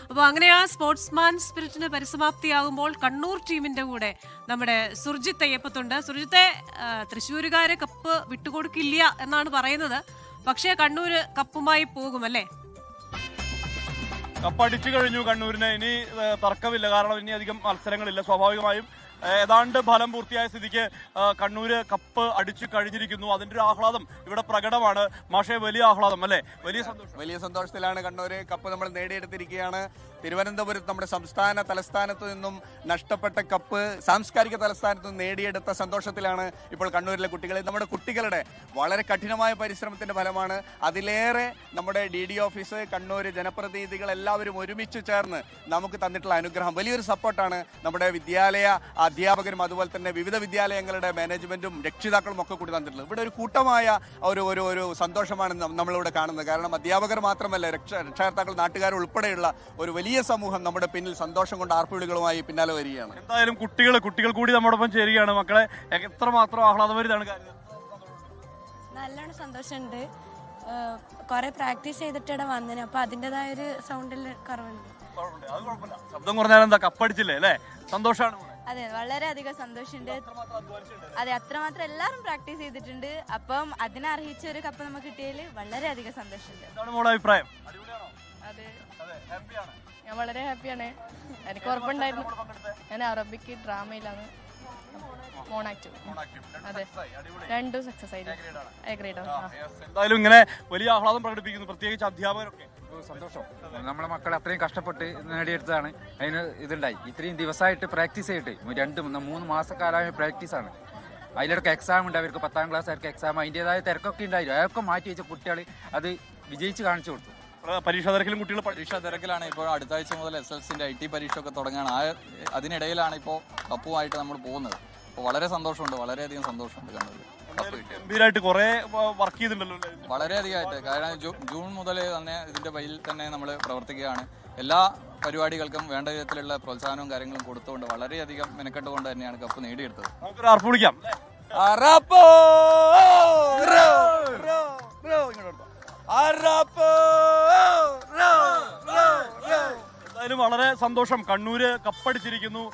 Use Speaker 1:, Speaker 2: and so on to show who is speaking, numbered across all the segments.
Speaker 1: അപ്പോൾ അങ്ങനെ ആ സ്പോർട്സ്മാൻ സ്പിരിറ്റിന് പരിസമാപ്തിയാകുമ്പോൾ കണ്ണൂർ ടീമിന്റെ കൂടെ നമ്മുടെ സുർജിത്ത് അയ്യപ്പത്തുണ്ട്. സുർജിത്തെ തൃശ്ശൂരുകാരെ കപ്പ് വിട്ടുകൊടുക്കില്ല എന്നാണ് പറയുന്നത്. പക്ഷേ കണ്ണൂര് കപ്പുമായി പോകുമല്ലേ?
Speaker 2: കപ്പടിച്ചു കഴിഞ്ഞു കണ്ണൂരിന്. ഇനി തർക്കമില്ല, കാരണം ഇനി അധികം മത്സരങ്ങളില്ല. സ്വാഭാവികമായും ഏതാണ്ട് ഫലം പൂർത്തിയായ സ്ഥിതിക്ക് കണ്ണൂര് കപ്പ് അടിച്ചു കഴിഞ്ഞിരിക്കുന്നു. അതിന്റെ ഒരു ആഹ്ലാദം ഇവിടെ പ്രകടമാണ്. മാഷെ, വലിയ ആഹ്ലാദം അല്ലേ?
Speaker 3: വലിയ സന്തോഷത്തിലാണ് കണ്ണൂര് കപ്പ് നമ്മൾ നേടിയെടുത്തിരിക്കുകയാണ്. തിരുവനന്തപുരത്ത് നമ്മുടെ സംസ്ഥാന തലസ്ഥാനത്ത് നിന്നും നഷ്ടപ്പെട്ട കപ്പ് സാംസ്കാരിക തലസ്ഥാനത്ത് നിന്ന് നേടിയെടുത്ത സന്തോഷത്തിലാണ് ഇപ്പോൾ കണ്ണൂരിലെ കുട്ടികൾ. നമ്മുടെ കുട്ടികളുടെ വളരെ കഠിനമായ പരിശ്രമത്തിന്റെ ഫലമാണ്. അതിലേറെ നമ്മുടെ DD ഓഫീസ്, കണ്ണൂർ ജനപ്രതിനിധികൾ എല്ലാവരും ഒരുമിച്ച് ചേർന്ന് നമുക്ക് തന്നിട്ടുള്ള അനുഗ്രഹം. വലിയൊരു സപ്പോർട്ടാണ് നമ്മുടെ വിദ്യാലയ അധ്യാപകരും അതുപോലെ തന്നെ വിവിധ വിദ്യാലയങ്ങളുടെ മാനേജ്മെന്റും രക്ഷിതാക്കളും ഒക്കെ കൂടി തന്നിട്ടുള്ളത്. ഇവിടെ ഒരു കൂട്ടമായ ഒരു സന്തോഷമാണ് നമ്മളിവിടെ കാണുന്നത്. കാരണം അധ്യാപകർ മാത്രമല്ല, രക്ഷകർത്താക്കൾ, നാട്ടുകാർ ഉൾപ്പെടെയുള്ള ഒരു വലിയ സമൂഹം നമ്മുടെ പിന്നിൽ സന്തോഷം കൊണ്ട് ആർപ്പുവിളികളുമായി പിന്നാലെ വരികയാണ്.
Speaker 2: എന്തായാലും കുട്ടികൾ കൂടി നമ്മോടൊപ്പം ചേരുകയാണ്. മക്കളെ, എത്രമാത്രം ആഹ്ലാദപരിതാണ് കാര്യം?
Speaker 4: നല്ലോണം സന്തോഷമുണ്ട്. കുറെ പ്രാക്ടീസ് ചെയ്തിട്ട് വന്നതിന്, അപ്പൊ അതിൻ്റെതായ ഒരു സൗണ്ടിൽ കുറവുണ്ട്.
Speaker 2: ശബ്ദം കുറഞ്ഞാൽ എന്താ, കപ്പടിച്ചില്ലേ അല്ലേ? സന്തോഷമാണ്.
Speaker 4: അതെ, വളരെയധികം സന്തോഷമുണ്ട്. അതെ, അത്രമാത്രം എല്ലാവരും പ്രാക്ടീസ് ചെയ്തിട്ടുണ്ട്. അപ്പം അതിനർഹിച്ച ഒരു കപ്പ് നമുക്ക് കിട്ടിയതിൽ വളരെയധികം സന്തോഷമുണ്ട്.
Speaker 2: എന്താണ് മോളുടെ അഭിപ്രായം?
Speaker 4: അതെ, ഞാൻ വളരെ ഹാപ്പിയാണ്. എനിക്ക് ഉറപ്പുണ്ടായിരുന്നു. ഞാൻ അറബിക്ക് ഡ്രാമയിലാണ് മോണാക്ട്. അതെ, രണ്ടും സക്സസ് ആയിരുന്നു.
Speaker 2: എന്തായാലും ഇങ്ങനെ വലിയ ആഹ്ലാദം പ്രകടിപ്പിക്കുന്നു, പ്രത്യേകിച്ച് അധ്യാപകരൊക്കെ.
Speaker 5: സന്തോഷം. നമ്മളെ മക്കൾ അത്രയും കഷ്ടപ്പെട്ട് നേടിയെടുത്തതാണ്. അതിന് ഇതുണ്ടായി. ഇത്രയും ദിവസമായിട്ട് പ്രാക്ടീസ് ചെയ്തിട്ട് 2-3 മാസക്കാലമായ പ്രാക്ടീസാണ്. അതിലിടയ്ക്ക് എക്സാം ഉണ്ട്. അവർക്ക് 10ാം ക്ലാസ്സുകാർക്ക് എക്സാം, അതിൻ്റെതായ തിരക്കൊക്കെ ഉണ്ടായിരുന്നു. അതൊക്കെ മാറ്റി വെച്ച കുട്ടികൾ അത് വിജയിച്ച് കാണിച്ചു കൊടുത്തു.
Speaker 2: പരീക്ഷാ തിരക്കിലും കുട്ടികൾ
Speaker 6: പരീക്ഷാ തിരക്കിലാണ്. ഇപ്പോൾ അടുത്ത ആഴ്ച മുതൽ SLCന്റെ IT പരീക്ഷ ഒക്കെ തുടങ്ങുകയാണ്. അതിനിടയിലാണ് ഇപ്പോൾ കപ്പുമായിട്ട് നമ്മൾ പോകുന്നത്. അപ്പോൾ വളരെ സന്തോഷമുണ്ട്, വളരെയധികം സന്തോഷമുണ്ട് കണ്ണൂർ.
Speaker 2: ഗംഭീരമായിട്ട് കുറെ വർക്ക് ചെയ്തിട്ടുണ്ടല്ലോ.
Speaker 6: വളരെയധികമായിട്ട്, കാരണം ജൂൺ മുതൽ തന്നെ ഇതിന്റെ വഴിയിൽ തന്നെ നമ്മൾ പ്രവർത്തിക്കുകയാണ്. എല്ലാ പരിപാടികൾക്കും വേണ്ട വിധത്തിലുള്ള പ്രോത്സാഹനവും കാര്യങ്ങളും കൊടുത്തുകൊണ്ട് വളരെയധികം മെനക്കെട്ടുകൊണ്ട് തന്നെയാണ് കപ്പ് നേടിയെടുത്തത്.
Speaker 2: നമുക്കൊരു ആർപ്പ് വിളിക്കാം. എന്തായാലും വളരെ സന്തോഷം. കണ്ണൂര് കപ്പടിച്ചിരിക്കുന്നു.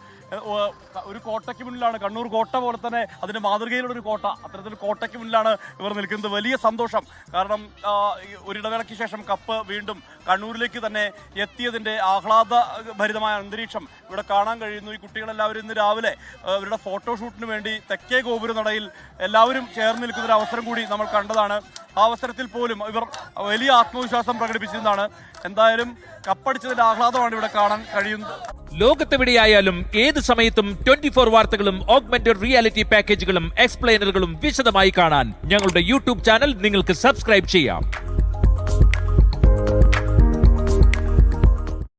Speaker 2: ഒരു കോട്ടയ്ക്ക് മുന്നിലാണ്, കണ്ണൂർ കോട്ട പോലെ തന്നെ അതിന്റെ മാതൃകയിലുള്ള ഒരു കോട്ട, അത്തരത്തിൽ കോട്ടയ്ക്ക് മുന്നിലാണ് ഇവർ നിൽക്കുന്നത്. വലിയ സന്തോഷം. കാരണം ഒരിടവേളയ്ക്ക് ശേഷം കപ്പ് വീണ്ടും കണ്ണൂരിലേക്ക് തന്നെ എത്തിയതിന്റെ ആഹ്ലാദഭരിതമായ അന്തരീക്ഷം ഇവിടെ കാണാൻ കഴിയുന്നു. ഈ കുട്ടികളെല്ലാവരും ഇന്ന് രാവിലെ ഇവരുടെ ഫോട്ടോഷൂട്ടിന് വേണ്ടി തെക്കേ ഗോപുരനടയിൽ എല്ലാവരും ചേർന്ന് നിൽക്കുന്ന ഒരു അവസരം കൂടി നമ്മൾ കണ്ടതാണ്. ആ അവസരത്തിൽ പോലും ഇവർ വലിയ ആത്മവിശ്വാസം പ്രകടിപ്പിച്ചിരുന്നതാണ്. എന്തായാലും കപ്പടിച്ചതിന്റെ ആഹ്ലാദമാണ് ഇവിടെ കാണാൻ കഴിയുന്നത്.
Speaker 7: ലോകത്തെവിടെയായാലും ഏത് സമയത്തും 24 വാർത്തകളും ഓഗ്മെന്റഡ് റിയാലിറ്റി പാക്കേജുകളും എക്സ്പ്ലെയിനറുകളും വിശദമായി കാണാൻ ഞങ്ങളുടെ YouTube ചാനൽ നിങ്ങൾക്ക് സബ്സ്ക്രൈബ് ചെയ്യാം.